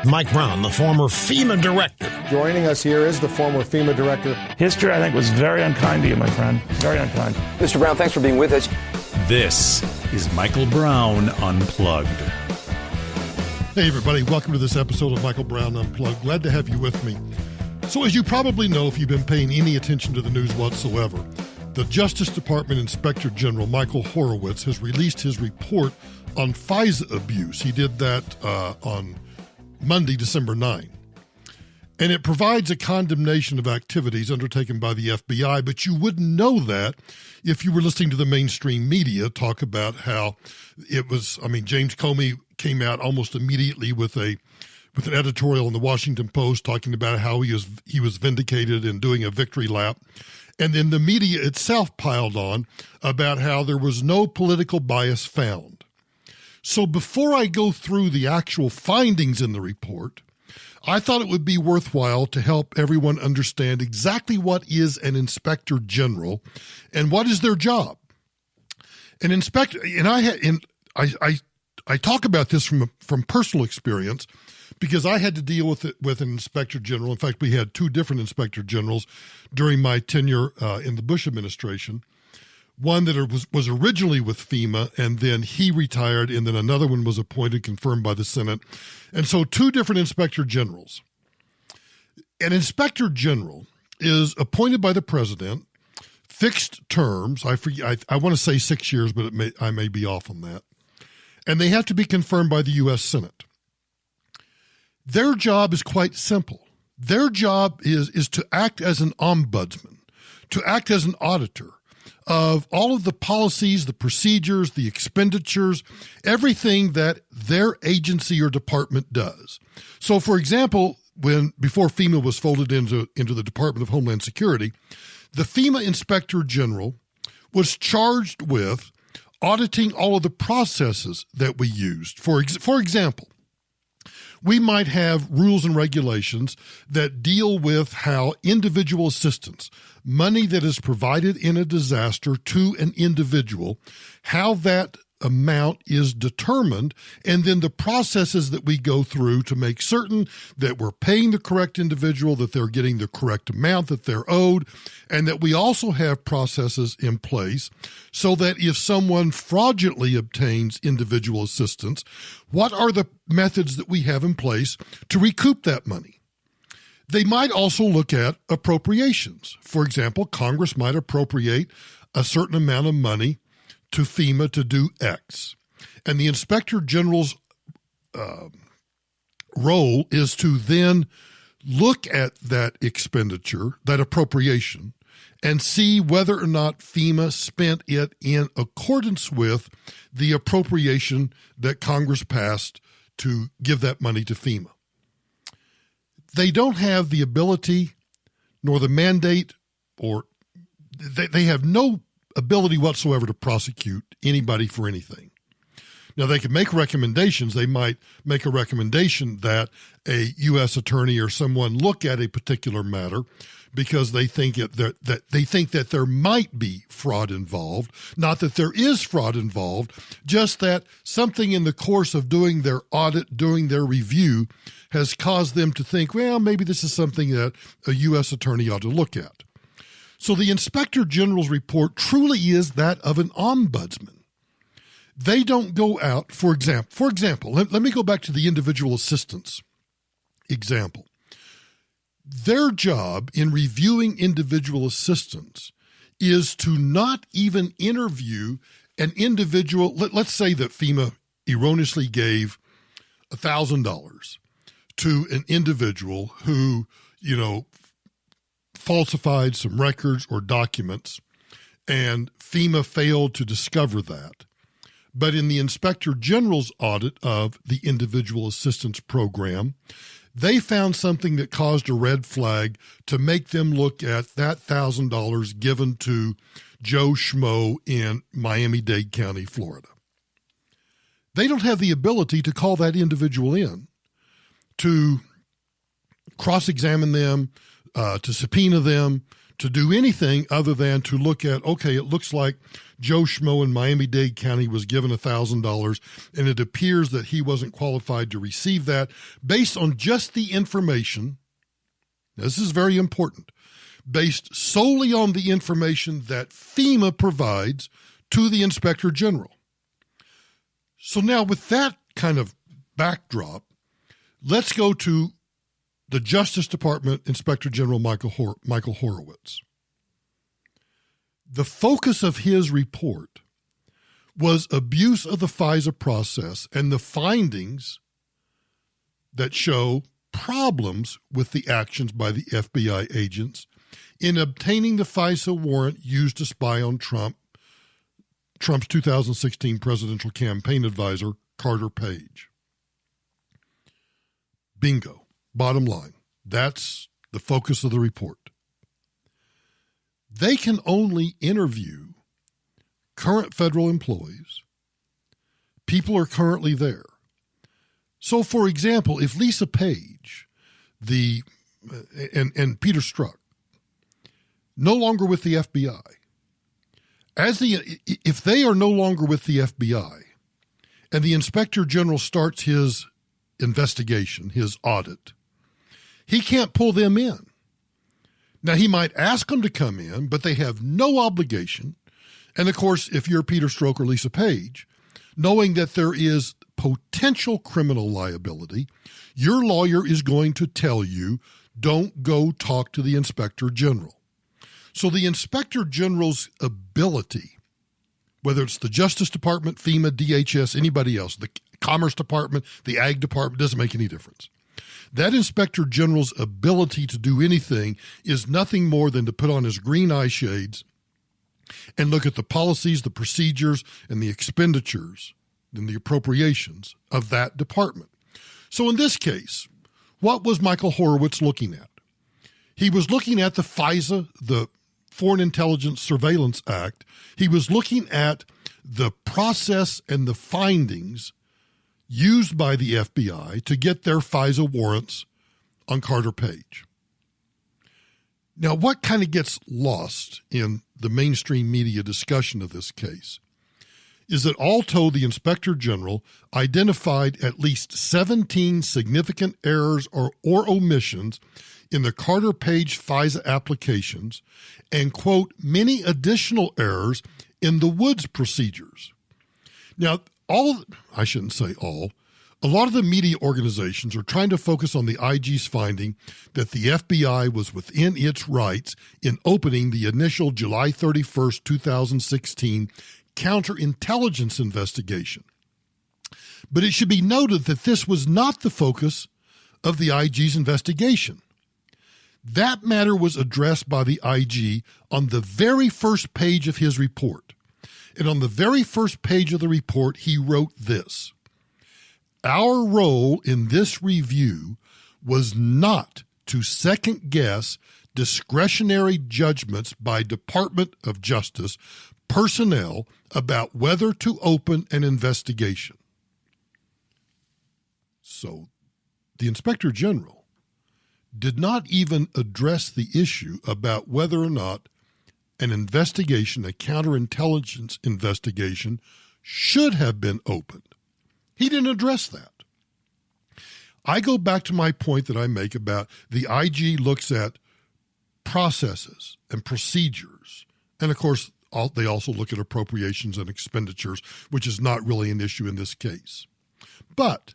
Mike Brown, the former FEMA director. Joining us here is the former FEMA director. History, I think, was very unkind to you, my friend. Very unkind. Mr. Brown, thanks for being with us. This is Michael Brown Unplugged. Hey, everybody. Welcome to this episode of Michael Brown Unplugged. Glad to have you with me. So as you probably know, if you've been paying any attention to the news whatsoever, the Justice Department Inspector General Michael Horowitz has released his report on FISA abuse. He did that on Monday, December 9. And it provides a condemnation of activities undertaken by the FBI, but you wouldn't know that if you were listening to the mainstream media talk about how it was. I mean, James Comey came out almost immediately with an editorial in the Washington Post talking about how he was vindicated and doing a victory lap. And then the media itself piled on about how there was no political bias found. So before I go through the actual findings in the report, I thought it would be worthwhile to help everyone understand exactly what is an inspector general and what is their job. An inspector, and I talk about this from personal experience because I had to deal with it with an inspector general. In fact, we had two different inspector generals during my tenure in the Bush administration. One that was originally with FEMA, and then he retired, and then another one was appointed, confirmed by the Senate. And so two different inspector generals. An inspector general is appointed by the president, fixed terms. I want to say 6 years, but I may be off on that. And they have to be confirmed by the U.S. Senate. Their job is quite simple. Their job is to act as an ombudsman, to act as an auditor of all of the policies, the procedures, the expenditures, everything that their agency or department does. So, for example, before FEMA was folded into the Department of Homeland Security, the FEMA Inspector General was charged with auditing all of the processes that we used. For example, we might have rules and regulations that deal with how individual assistance, money that is provided in a disaster to an individual, how that amount is determined, and then the processes that we go through to make certain that we're paying the correct individual, that they're getting the correct amount that they're owed, and that we also have processes in place so that if someone fraudulently obtains individual assistance, what are the methods that we have in place to recoup that money? They might also look at appropriations. For example, Congress might appropriate a certain amount of money to FEMA to do X. And the Inspector General's role is to then look at that expenditure, that appropriation, and see whether or not FEMA spent it in accordance with the appropriation that Congress passed to give that money to FEMA. They don't have the ability nor the mandate, or they have no ability whatsoever to prosecute anybody for anything. Now, they can make recommendations. They might make a recommendation that a U.S. attorney or someone look at a particular matter because they think that there might be fraud involved. Not that there is fraud involved, just that something in the course of doing their audit, doing their review, has caused them to think, well, maybe this is something that a U.S. attorney ought to look at. So the Inspector General's report truly is that of an ombudsman. They don't go out, for example, let me go back to the individual assistance example. Their job in reviewing individual assistance is to not even interview an individual. Let's say that FEMA erroneously gave $1,000 to an individual who, falsified some records or documents, and FEMA failed to discover that. But in the Inspector General's audit of the Individual Assistance Program, they found something that caused a red flag to make them look at that $1,000 given to Joe Schmo in Miami-Dade County, Florida. They don't have the ability to call that individual in, to cross-examine them, to subpoena them, to do anything other than to look at, okay, it looks like Joe Schmo in Miami-Dade County was given $1,000, and it appears that he wasn't qualified to receive that based on just the information. This is very important. Based solely on the information that FEMA provides to the Inspector General. So now with that kind of backdrop, let's go to the Justice Department Inspector General Michael Horowitz. The focus of his report was abuse of the FISA process and the findings that show problems with the actions by the FBI agents in obtaining the FISA warrant used to spy on Trump's 2016 presidential campaign advisor, Carter Page. Bingo. Bottom line. That's the focus of the report. They can only interview current federal employees. People are currently there. So, for example, if Lisa Page and Peter Strzok, no longer with the FBI, if they are no longer with the FBI and the Inspector General starts his investigation, his audit, he can't pull them in. Now, he might ask them to come in, but they have no obligation. And, of course, if you're Peter Strzok or Lisa Page, knowing that there is potential criminal liability, your lawyer is going to tell you, don't go talk to the Inspector General. So the Inspector General's ability, whether it's the Justice Department, FEMA, DHS, anybody else, the Commerce Department, the Ag Department, doesn't make any difference. That Inspector General's ability to do anything is nothing more than to put on his green eye shades and look at the policies, the procedures, and the expenditures and the appropriations of that department. So in this case, what was Michael Horowitz looking at? He was looking at the FISA, the Foreign Intelligence Surveillance Act. He was looking at the process and the findings used by the FBI to get their FISA warrants on Carter Page. Now, what kind of gets lost in the mainstream media discussion of this case is that all told, the Inspector General identified at least 17 significant errors or omissions in the Carter Page FISA applications and, quote, many additional errors in the Woods procedures. Now, I shouldn't say all, a lot of the media organizations are trying to focus on the IG's finding that the FBI was within its rights in opening the initial July 31st, 2016 counterintelligence investigation. But it should be noted that this was not the focus of the IG's investigation. That matter was addressed by the IG on the very first page of his report. And on the very first page of the report, he wrote this: our role in this review was not to second-guess discretionary judgments by Department of Justice personnel about whether to open an investigation. So the Inspector General did not even address the issue about whether or not an investigation, a counterintelligence investigation, should have been opened. He didn't address that. I go back to my point that I make about the IG looks at processes and procedures. And, of course, they also look at appropriations and expenditures, which is not really an issue in this case. But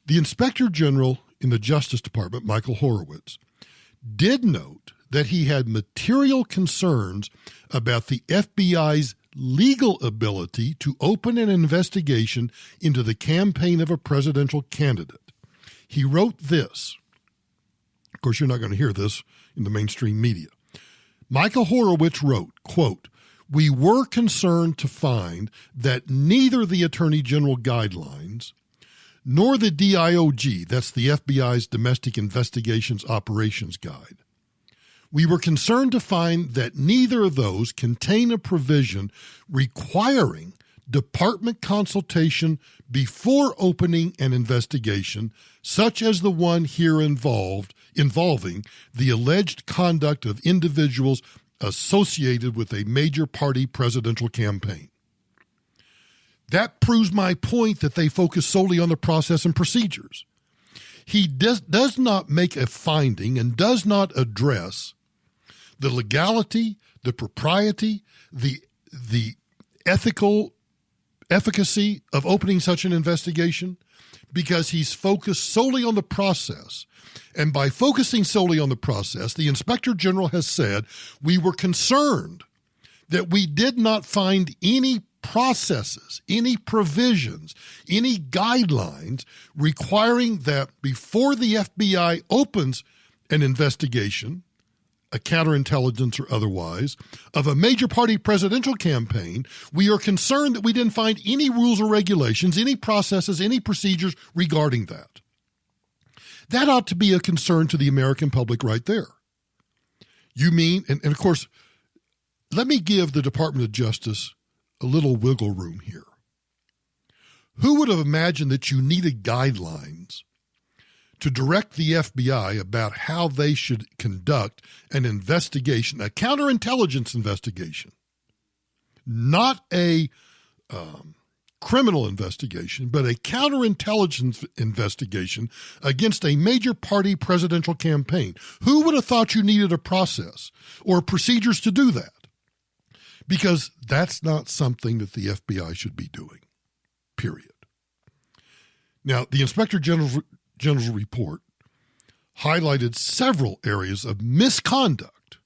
the Inspector General in the Justice Department, Michael Horowitz, did note that he had material concerns about the FBI's legal ability to open an investigation into the campaign of a presidential candidate. He wrote this. Of course, you're not going to hear this in the mainstream media. Michael Horowitz wrote, quote, we were concerned to find that neither the Attorney General guidelines nor the DIOG, that's the FBI's Domestic Investigations Operations Guide, we were concerned to find that neither of those contain a provision requiring department consultation before opening an investigation, such as the one here involved involving the alleged conduct of individuals associated with a major party presidential campaign. That proves my point that they focus solely on the process and procedures. He does not make a finding and does not address the legality, the propriety, the ethical efficacy of opening such an investigation, because he's focused solely on the process. And by focusing solely on the process, the Inspector General has said we were concerned that we did not find any processes, any provisions, any guidelines requiring that before the FBI opens an investigation, a counterintelligence or otherwise, of a major party presidential campaign, we are concerned that we didn't find any rules or regulations, any processes, any procedures regarding that. That ought to be a concern to the American public right there. You mean, and of course, let me give the Department of Justice a little wiggle room here. Who would have imagined that you needed guidelines to direct the FBI about how they should conduct an investigation, a counterintelligence investigation, not a criminal investigation, but a counterintelligence investigation against a major party presidential campaign? Who would have thought you needed a process or procedures to do that? Because that's not something that the FBI should be doing, period. Now, the Inspector General's report highlighted several areas of misconduct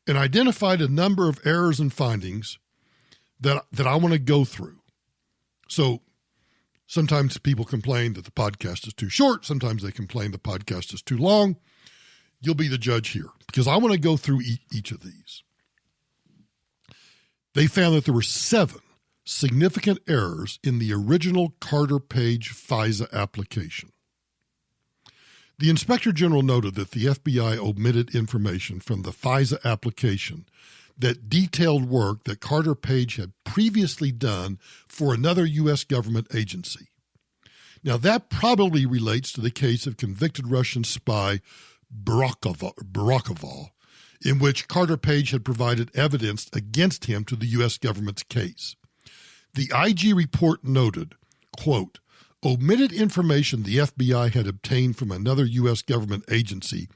and identified a number of errors and findings that I want to go through. So sometimes people complain that the podcast is too short. Sometimes they complain the podcast is too long. You'll be the judge here, because I want to go through each of these. They found that there were 7 significant errors in the original Carter Page FISA application. The Inspector General noted that the FBI omitted information from the FISA application that detailed work that Carter Page had previously done for another U.S. government agency. Now, that probably relates to the case of convicted Russian spy Barakov, in which Carter Page had provided evidence against him to the U.S. government's case. The IG report noted, quote, omitted information the FBI had obtained from another U.S. government agency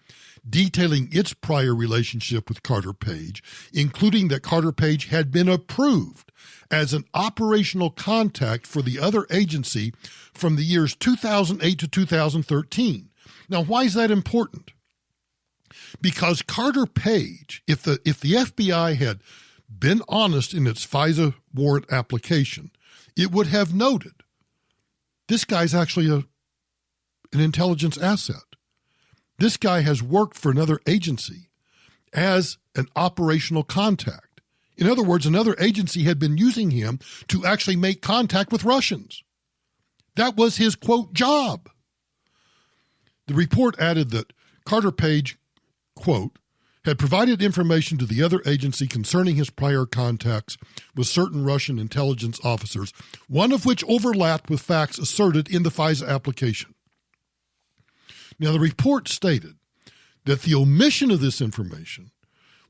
detailing its prior relationship with Carter Page, including that Carter Page had been approved as an operational contact for the other agency from the years 2008 to 2013. Now, why is that important? Because Carter Page, if the FBI had been honest in its FISA warrant application, it would have noted this guy's actually an intelligence asset. This guy has worked for another agency as an operational contact. In other words, another agency had been using him to actually make contact with Russians. That was his, quote, job. The report added that Carter Page, quote, had provided information to the other agency concerning his prior contacts with certain Russian intelligence officers, one of which overlapped with facts asserted in the FISA application. Now, the report stated that the omission of this information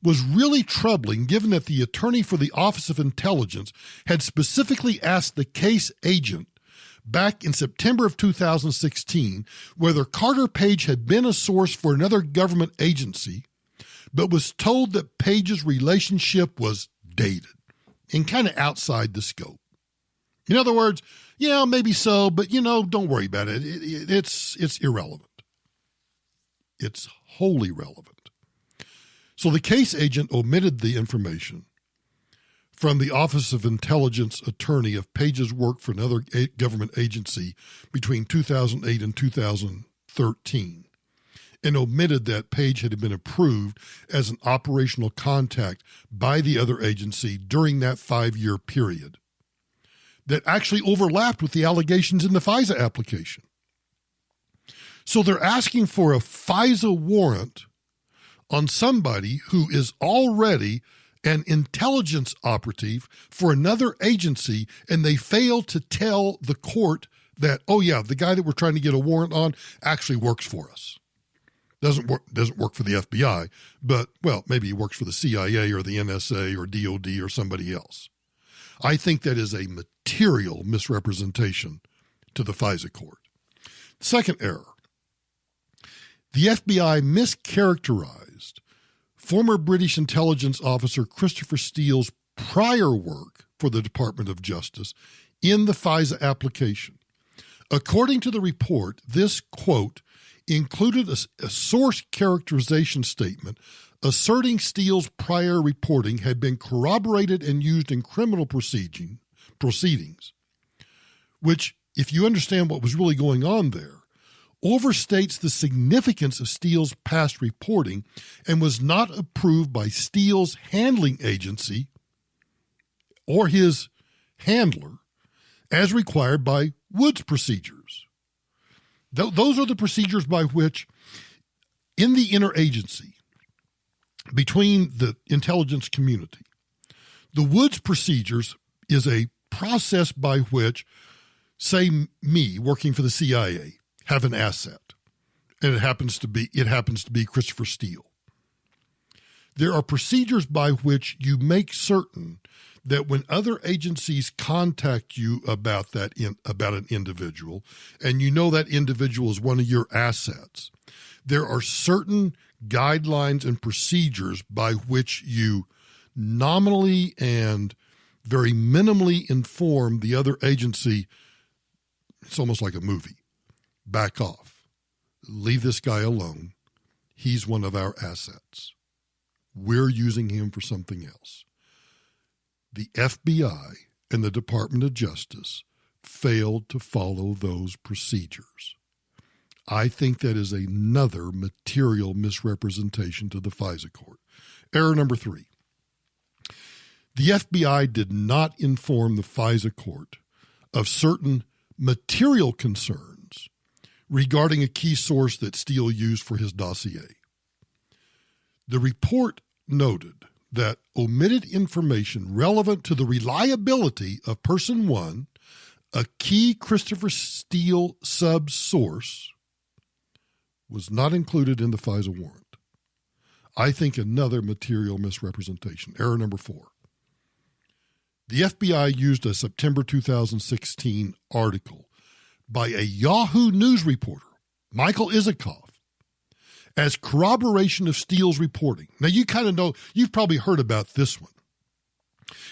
was really troubling, given that the attorney for the Office of Intelligence had specifically asked the case agent back in September of 2016 whether Carter Page had been a source for another government agency, but was told that Page's relationship was dated and kind of outside the scope. In other words, yeah, maybe so, but, don't worry about it. It's irrelevant. It's wholly relevant. So the case agent omitted the information from the Office of Intelligence attorney of Page's work for another government agency between 2008 and 2013, and omitted that Page had been approved as an operational contact by the other agency during that 5-year period that actually overlapped with the allegations in the FISA application. So they're asking for a FISA warrant on somebody who is already an intelligence operative for another agency, and they fail to tell the court that, oh yeah, the guy that we're trying to get a warrant on actually works for us. Doesn't work for the FBI, but, well, maybe he works for the CIA or the NSA or DOD or somebody else. I think that is a material misrepresentation to the FISA court. Second error. The FBI mischaracterized former British intelligence officer Christopher Steele's prior work for the Department of Justice in the FISA application. According to the report, this, quote, included a source characterization statement asserting Steele's prior reporting had been corroborated and used in criminal proceedings, which, if you understand what was really going on there, overstates the significance of Steele's past reporting and was not approved by Steele's handling agency or his handler as required by Wood's procedures. Those are the procedures by which, in the interagency, between the intelligence community, the Woods procedures is a process by which, say me, working for the CIA, have an asset, and it happens to be Christopher Steele. There are procedures by which you make certain that when other agencies contact you about an individual, and you know that individual is one of your assets, there are certain guidelines and procedures by which you nominally and very minimally inform the other agency. It's almost like a movie. Back off. Leave this guy alone. He's one of our assets. We're using him for something else. The FBI and the Department of Justice failed to follow those procedures. I think that is another material misrepresentation to the FISA court. Error number 3. The FBI did not inform the FISA court of certain material concerns regarding a key source that Steele used for his dossier. The report noted that omitted information relevant to the reliability of person 1, a key Christopher Steele sub-source, was not included in the FISA warrant. I think another material misrepresentation. Error number 4. The FBI used a September 2016 article by a Yahoo News reporter, Michael Isikoff, as corroboration of Steele's reporting. Now, you kind of know, you've probably heard about this one.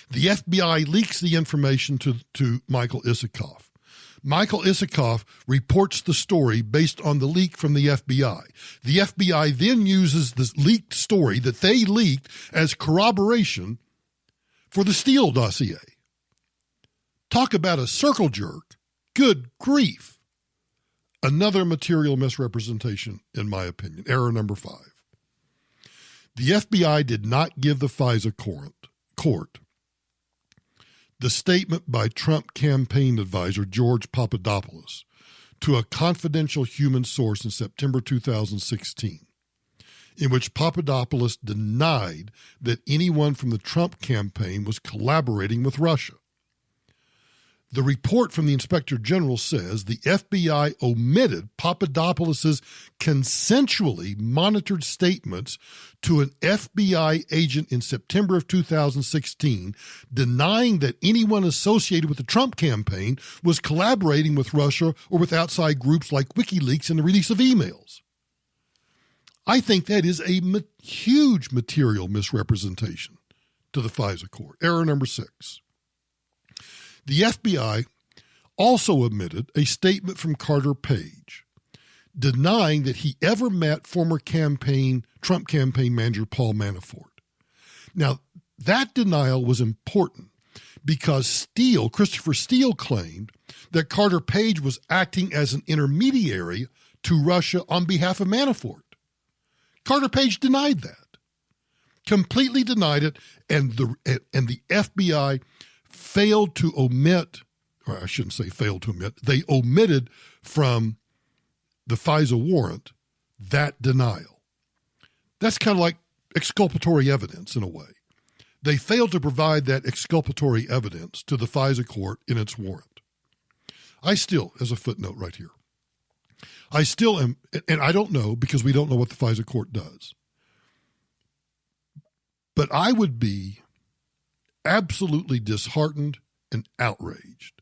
The FBI leaks the information to Michael Isikoff. Michael Isikoff reports the story based on the leak from the FBI. The FBI then uses the leaked story that they leaked as corroboration for the Steele dossier. Talk about a circle jerk. Good grief. Another material misrepresentation, in my opinion. Error number 5. The FBI did not give the FISA court the statement by Trump campaign advisor George Papadopoulos to a confidential human source in September 2016, in which Papadopoulos denied that anyone from the Trump campaign was collaborating with Russia. The report from the Inspector General says the FBI omitted Papadopoulos' consensually monitored statements to an FBI agent in September of 2016, denying that anyone associated with the Trump campaign was collaborating with Russia or with outside groups like WikiLeaks in the release of emails. I think that is a huge material misrepresentation to the FISA court. Error number 6. The FBI also omitted a statement from Carter Page denying that he ever met former Trump campaign manager Paul Manafort. Now, that denial was important because Christopher Steele claimed that Carter Page was acting as an intermediary to Russia on behalf of Manafort. Carter Page denied that, completely denied it, and the FBI failed to omit, or I shouldn't say failed to omit, they omitted from the FISA warrant that denial. That's kind of like exculpatory evidence in a way. They failed to provide that exculpatory evidence to the FISA court in its warrant. I still, as a footnote right here, I still am, and I don't know because we don't know what the FISA court does. But I would be absolutely disheartened and outraged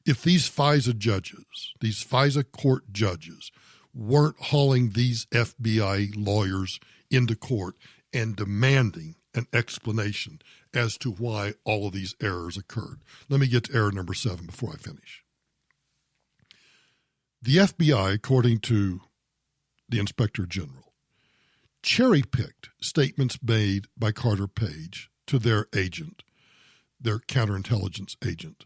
if these FISA judges, these FISA court judges, weren't hauling these FBI lawyers into court and demanding an explanation as to why all of these errors occurred. Let me get to error number 7 before I finish. The FBI, according to the Inspector General, cherry-picked statements made by Carter Page to their agent, their counterintelligence agent.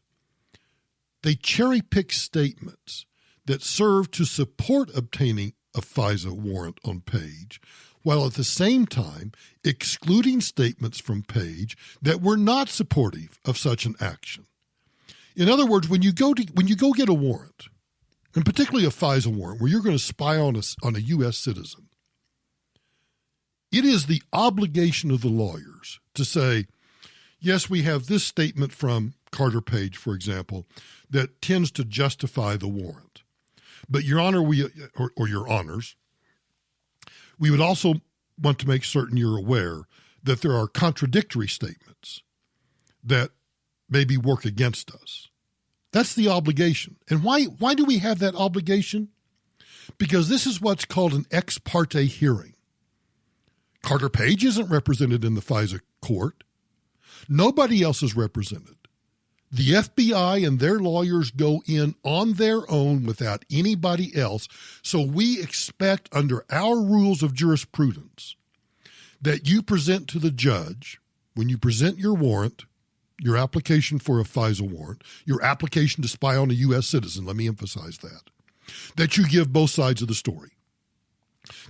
They cherry-picked statements that serve to support obtaining a FISA warrant on Page, while at the same time excluding statements from Page that were not supportive of such an action. In other words, when you go get a warrant, and particularly a FISA warrant where you're going to spy on a U.S. citizen, it is the obligation of the lawyers to say, yes, we have this statement from Carter Page, for example, that tends to justify the warrant. But, Your Honor, or Your Honors, we would also want to make certain you're aware that there are contradictory statements that maybe work against us. That's the obligation. And why do we have that obligation? Because this is what's called an ex parte hearing. Carter Page isn't represented in the FISA court. Nobody else is represented. The FBI and their lawyers go in on their own without anybody else. So we expect under our rules of jurisprudence that you present to the judge, when you present your warrant, your application for a FISA warrant, your application to spy on a U.S. citizen, let me emphasize that you give both sides of the story.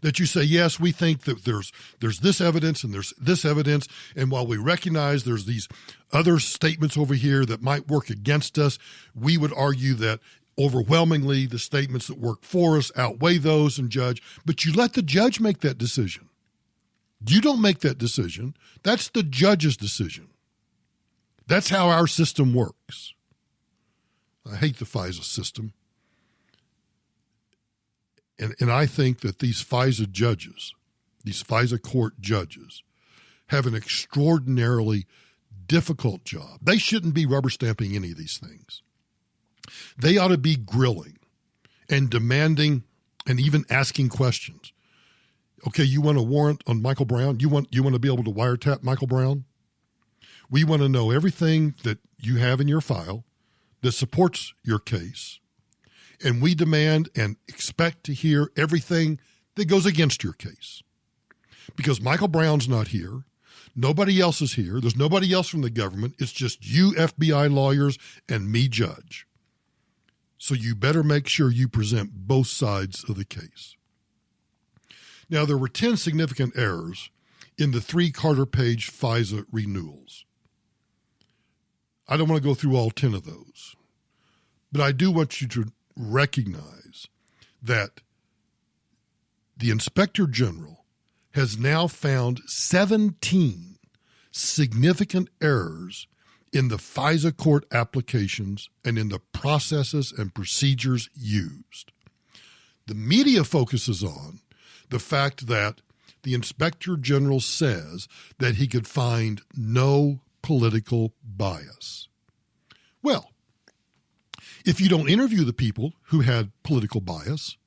That you say, yes, we think that there's this evidence and there's this evidence, and while we recognize there's these other statements over here that might work against us, we would argue that overwhelmingly the statements that work for us outweigh those, and judge. But you let the judge make that decision. You don't make that decision. That's the judge's decision. That's how our system works. I hate the FISA system. And I think that these FISA judges, these FISA court judges, have an extraordinarily difficult job. They shouldn't be rubber stamping any of these things. They ought to be grilling and demanding and even asking questions. Okay, you want a warrant on Michael Brown? You want to be able to wiretap Michael Brown? We want to know everything that you have in your file that supports your case. And we demand and expect to hear everything that goes against your case. Because Michael Brown's not here. Nobody else is here. There's nobody else from the government. It's just you FBI lawyers and me, judge. So you better make sure you present both sides of the case. Now, there were 10 significant errors in the 3 Carter Page FISA renewals. I don't want to go through all 10 of those, but I do want you to recognize that the Inspector General has now found 17 significant errors in the FISA court applications and in the processes and procedures used. The media focuses on the fact that the Inspector General says that he could find no political bias. Well, if you don't interview the people who had political bias,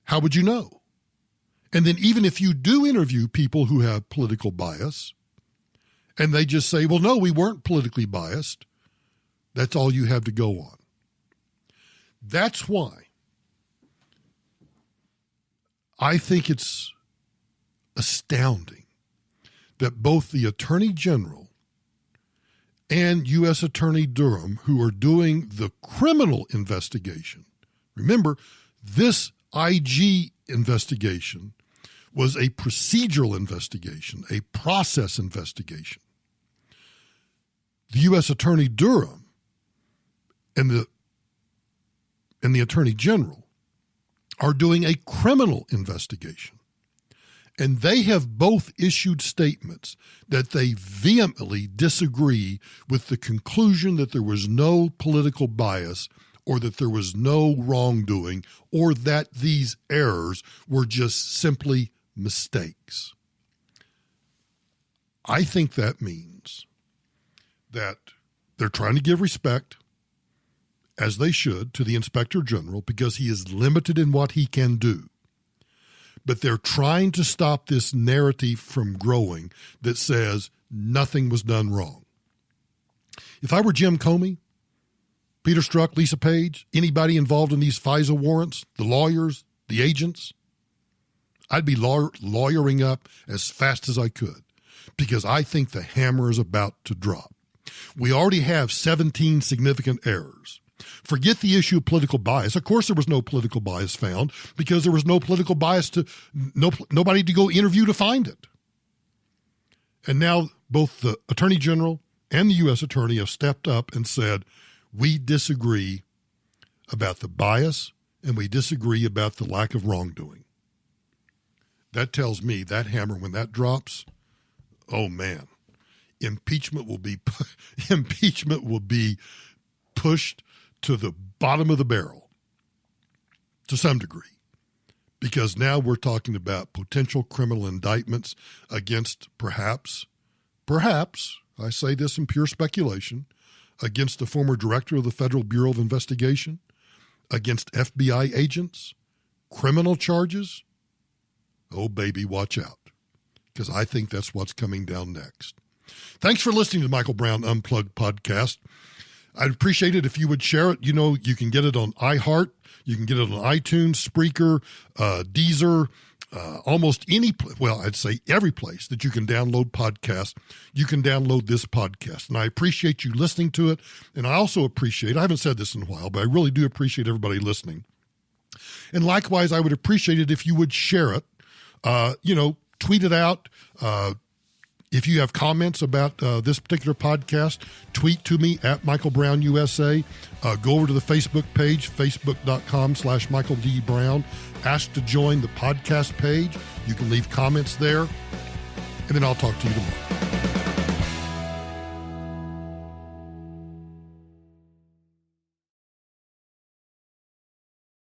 how would you know? And then even if you do interview people who have political bias, and they just say, well, no, we weren't politically biased, that's all you have to go on. That's why I think it's astounding that both the Attorney General and U.S. Attorney Durham, who are doing the criminal investigation. Remember, this IG investigation was a procedural investigation, a process investigation. The U.S. Attorney Durham and the Attorney General are doing a criminal investigation. And they have both issued statements that they vehemently disagree with the conclusion that there was no political bias or that there was no wrongdoing, or that these errors were just simply mistakes. I think that means that they're trying to give respect, as they should, to the Inspector General because he is limited in what he can do. But they're trying to stop this narrative from growing that says nothing was done wrong. If I were Jim Comey, Peter Strzok, Lisa Page, anybody involved in these FISA warrants, the lawyers, the agents, I'd be lawyering up as fast as I could because I think the hammer is about to drop. We already have 17 significant errors. Forget the issue of political bias. Of course, there was no political bias found because there was no political bias nobody to go interview to find it. And now both the Attorney General and the U.S. Attorney have stepped up and said, we disagree about the bias and we disagree about the lack of wrongdoing. That tells me that hammer, when that drops, oh man, impeachment will be pushed to the bottom of the barrel to some degree, because now we're talking about potential criminal indictments against perhaps, I say this in pure speculation, against the former director of the Federal Bureau of Investigation, against FBI agents, criminal charges. Oh, baby, watch out, because I think that's what's coming down next. Thanks for listening to the Michael Brown Unplugged podcast. I'd appreciate it if you would share it. You know, you can get it on iHeart. You can get it on iTunes, Spreaker, Deezer, almost any, I'd say every place that you can download podcasts. You can download this podcast. And I appreciate you listening to it. And I also appreciate, I haven't said this in a while, but I really do appreciate everybody listening. And likewise, I would appreciate it if you would share it, tweet it out. If you have comments about this particular podcast, tweet to me at Michael Brown USA. Go over to the Facebook page, facebook.com/Michael D. Brown. Ask to join the podcast page. You can leave comments there. And then I'll talk to you tomorrow.